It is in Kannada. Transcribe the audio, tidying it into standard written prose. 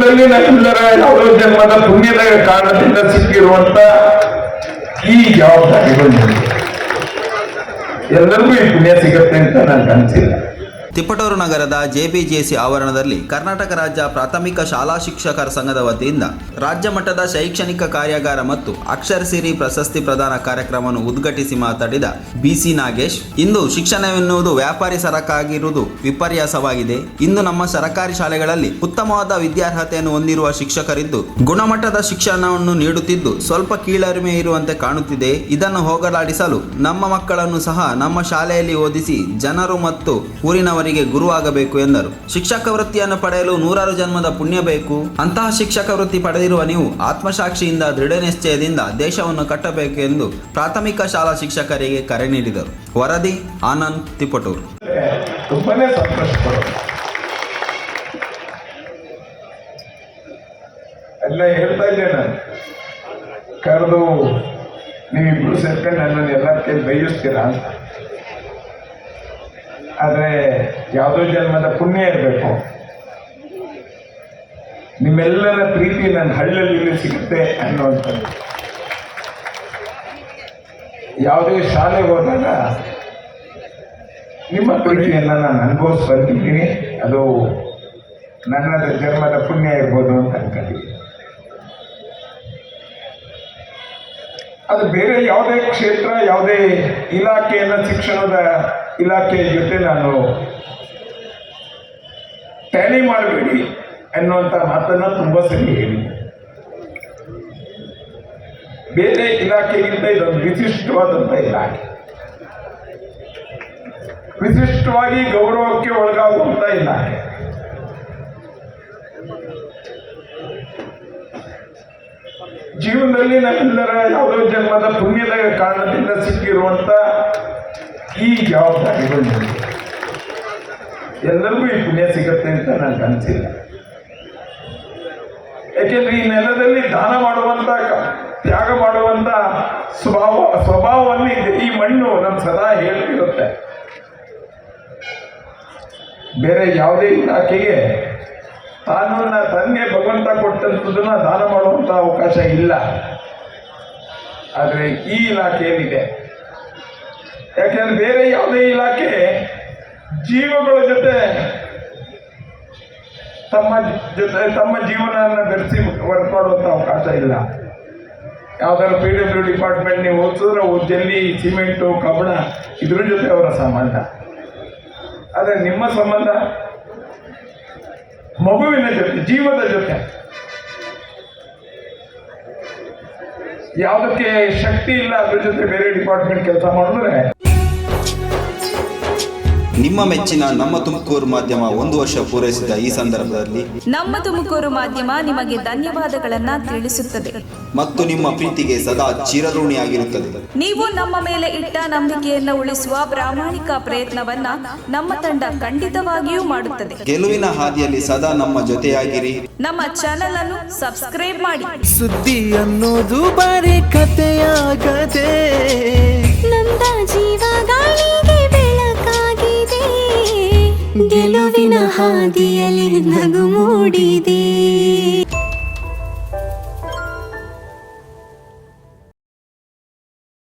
ಜೀವನದಲ್ಲಿ ನಮ್ಮೆಲ್ಲರ ಯಾವುದೋ ಜನ್ಮದ ಪುಣ್ಯದ ಕಾರಣದಿಂದ ಸಿಕ್ಕಿರುವಂತ ಈ ಜವಾಬ್ದಾರಿಗಳು ಎಲ್ಲರಿಗೂ ಈ ಪುಣ್ಯ ಸಿಗತ್ತೆ ಅಂತ ನನಗೆ ಅನಿಸಿಲ್ಲ. ತಿಪಟೂರು ನಗರದ ಜೆಬಿಜೆಸಿ ಆವರಣದಲ್ಲಿ ಕರ್ನಾಟಕ ರಾಜ್ಯ ಪ್ರಾಥಮಿಕ ಶಾಲಾ ಶಿಕ್ಷಕರ ಸಂಘದ ವತಿಯಿಂದ ರಾಜ್ಯ ಮಟ್ಟದ ಶೈಕ್ಷಣಿಕ ಕಾರ್ಯಾಗಾರ ಮತ್ತು ಅಕ್ಷರ ಸಿರಿ ಪ್ರಶಸ್ತಿ ಪ್ರದಾನ ಕಾರ್ಯಕ್ರಮವನ್ನು ಉದ್ಘಾಟಿಸಿ ಮಾತನಾಡಿದ ಬಿಸಿ ನಾಗೇಶ್, ಇಂದು ಶಿಕ್ಷಣವೆನ್ನುವುದು ವ್ಯಾಪಾರಿ ಸರಕಾಗಿರುವುದು ವಿಪರ್ಯಾಸವಾಗಿದೆ. ಇಂದು ನಮ್ಮ ಸರ್ಕಾರಿ ಶಾಲೆಗಳಲ್ಲಿ ಉತ್ತಮವಾದ ವಿದ್ಯಾರ್ಹತೆಯನ್ನು ಹೊಂದಿರುವ ಶಿಕ್ಷಕರಿದ್ದು ಗುಣಮಟ್ಟದ ಶಿಕ್ಷಣವನ್ನು ನೀಡುತ್ತಿದ್ದು ಸ್ವಲ್ಪ ಕೀಳರಿಮೆ ಇರುವಂತೆ ಕಾಣುತ್ತಿದೆ. ಇದನ್ನು ಹೋಗಲಾಡಿಸಲು ನಮ್ಮ ಮಕ್ಕಳನ್ನು ಸಹ ನಮ್ಮ ಶಾಲೆಯಲ್ಲಿ ಓದಿಸಿ ಜನರು ಮತ್ತು ಊರಿನವರಿಗೆ ಗುರುವಾಗಬೇಕು ಎಂದರು. ಶಿಕ್ಷಕ ವೃತ್ತಿಯನ್ನು ಪಡೆಯಲು 100 ಜನ್ಮದ ಪುಣ್ಯ ಬೇಕು. ಅಂತಹ ಶಿಕ್ಷಕ ವೃತ್ತಿ ಪಡೆದಿರುವ ನೀವು ಆತ್ಮಸಾಕ್ಷಿಯಿಂದ ದೃಢ ನಿಶ್ಚಯದಿಂದ ದೇಶವನ್ನು ಕಟ್ಟಬೇಕು ಎಂದು ಪ್ರಾಥಮಿಕ ಶಾಲಾ ಶಿಕ್ಷಕರಿಗೆ ಕರೆ ನೀಡಿದರು. ವರದಿ ಆನಂದ್, ತಿಪಟೂರು. ತುಂಬಾನೇ ಸಂತೋಷ ಎಲ್ಲ ಹೇಳ್ತಾ ಇದ್ದೆ ನಾನು ಕರೆದು ನೀವಿಬ್ರು ಸೇರ್ಕೊಂಡು ನನ್ನನ್ನು ಎಲ್ಲಕ್ಕೆ ಬಯಸ್ತೀರಾ ಅಂತ. ಆದರೆ ಯಾವುದೋ ಜನ್ಮದ ಪುಣ್ಯ ಇರಬೇಕು. ನಿಮ್ಮೆಲ್ಲರ ಪ್ರೀತಿ ನನ್ನ ಹಳ್ಳಲ್ಲಿ ಸಿಗುತ್ತೆ ಅನ್ನುವಂಥದ್ದು. ಯಾವುದೇ ಶಾಲೆಗೆ ಹೋದಾಗ ನಿಮ್ಮ ಪ್ರೀತಿಯನ್ನು ನಾನು ಅನುಭವಿಸ್ಬರ್ತಿದ್ದೀನಿ. ಅದು ನನ್ನ ಜನ್ಮದ ಪುಣ್ಯ ಇರ್ಬೋದು ಅಂತ ಅನ್ಕೊಂಡಿದ್ದೀನಿ. ಅದು ಬೇರೆ ಯಾವುದೇ ಕ್ಷೇತ್ರ, ಯಾವುದೇ ಇಲಾಖೆಯನ್ನು, ಶಿಕ್ಷಣದ ಇಲಾಖೆಯ ಜೊತೆ ನಾನು ಟ್ಯಾಲಿ ಮಾಡಬೇಡಿ ಅನ್ನುವಂಥ ಮಾತನ್ನು ತುಂಬ ಸರಿ ಹೇಳಿ. ಬೇರೆ ಇಲಾಖೆಗಿಂತ ಇದೊಂದು ವಿಶಿಷ್ಟವಾದಂಥ ಇಲಾಖೆ, ವಿಶಿಷ್ಟವಾಗಿ ಗೌರವಕ್ಕೆ ಒಳಗಾಗುವಂಥ ಇಲಾಖೆ. ಜೀವನದಲ್ಲಿ ನಮ್ಮೆಲ್ಲರ ಯಾವುದೋ ಜನ್ಮದ ಪುಣ್ಯದ ಕಾರಣದಿಂದ ಸಿಕ್ಕಿರುವಂತ ಈ ಜವಾಬ್ದಾರಿಗಳು ಎಲ್ಲರಿಗೂ ಈ ಪುಣ್ಯ ಸಿಗತ್ತೆ ಅಂತ ನನಗೆ ಅನಿಸಿಲ್ಲ. ಯಾಕೆಂದ್ರೆ ಈ ನೆಲದಲ್ಲಿ ದಾನ ಮಾಡುವಂತ, ತ್ಯಾಗ ಮಾಡುವಂತ ಸ್ವಭಾವವನ್ನು ಈ ಮಣ್ಣು ನಮ್ಗೆ ಸದಾ ಹೇಳ್ತಿರುತ್ತೆ. ಬೇರೆ ಯಾವುದೇ ಇಲಾಖೆಗೆ ತನ್ನೇ ಭಗವಂತ ಕೊಟ್ಟಂಥದ್ದನ್ನ ದಾನ ಮಾಡುವಂಥ ಅವಕಾಶ ಇಲ್ಲ. ಆದರೆ ಈ ಇಲಾಖೆಯಲ್ಲಿದೆ. ಯಾಕೆಂದ್ರೆ ಬೇರೆ ಯಾವುದೇ ಇಲಾಖೆ ಜೀವಗಳ ಜೊತೆ ತಮ್ಮ ಜೀವನವನ್ನು ಬೆರೆಸಿ ವರ್ಕ್ ಮಾಡುವಂಥ ಅವಕಾಶ ಇಲ್ಲ. ಯಾವ್ದಾದ್ರು PW ಡಿಪಾರ್ಟ್ಮೆಂಟ್ ನೀವು ಓದಿಸಿದ್ರೆ ಜಲ್ಲಿ, ಸಿಮೆಂಟು, ಕಬ್ಬಣ ಇದ್ರ ಜೊತೆ ಅವರ ಸಂಬಂಧ. ಆದರೆ ನಿಮ್ಮ ಸಂಬಂಧ ಮಗುವಿನ ಜೊತೆ, ಜೀವದ ಜೊತೆ. ಯಾವುದಕ್ಕೆ ಶಕ್ತಿ ಇಲ್ಲ ಅದ್ರ ಜೊತೆ ಬೇರೆ ಡಿಪಾರ್ಟ್ಮೆಂಟ್ ಕೆಲಸ ಮಾಡಿದ್ರೆ. ನಿಮ್ಮ ಮೆಚ್ಚಿನ ನಮ್ಮ ತುಮಕೂರು ಮಾಧ್ಯಮ 1 ವರ್ಷ ಪೂರೈಸಿದ ಈ ಸಂದರ್ಭದಲ್ಲಿ ನಮ್ಮ ತುಮಕೂರು ಮಾಧ್ಯಮ ನಿಮಗೆ ಧನ್ಯವಾದಗಳನ್ನ ತಿಳಿಸುತ್ತದೆ ಮತ್ತು ನಿಮ್ಮ ಪ್ರೀತಿಗೆ ಸದಾ ಚಿರಋಣಿಯಾಗಿರುತ್ತದೆ. ನೀವು ನಮ್ಮ ಮೇಲೆ ಇಟ್ಟ ನಂಬಿಕೆಯನ್ನು ಉಳಿಸುವ ಪ್ರಾಮಾಣಿಕ ಪ್ರಯತ್ನವನ್ನ ನಮ್ಮ ತಂಡ ಖಂಡಿತವಾಗಿಯೂ ಮಾಡುತ್ತದೆ. ಗೆಲುವಿನ ಹಾದಿಯಲ್ಲಿ ಸದಾ ನಮ್ಮ ಜೊತೆಯಾಗಿರಿ. ನಮ್ಮ ಚಾನೆಲ್ ಅನ್ನು ಸಬ್ಸ್ಕ್ರೈಬ್ ಮಾಡಿ. ಸುದ್ದಿ ಅನ್ನೋದು ಬರೀ ಕಥೆಯಾಗದೆ ನೊಂದ ಜೀವಗಳಿಗೆ ಬೆಳಕಾಗಿದೆ. ಗೆಲುವಿನ ಹಾದಿಯಲ್ಲಿ ನಗು ಮೂಡಿದೆ.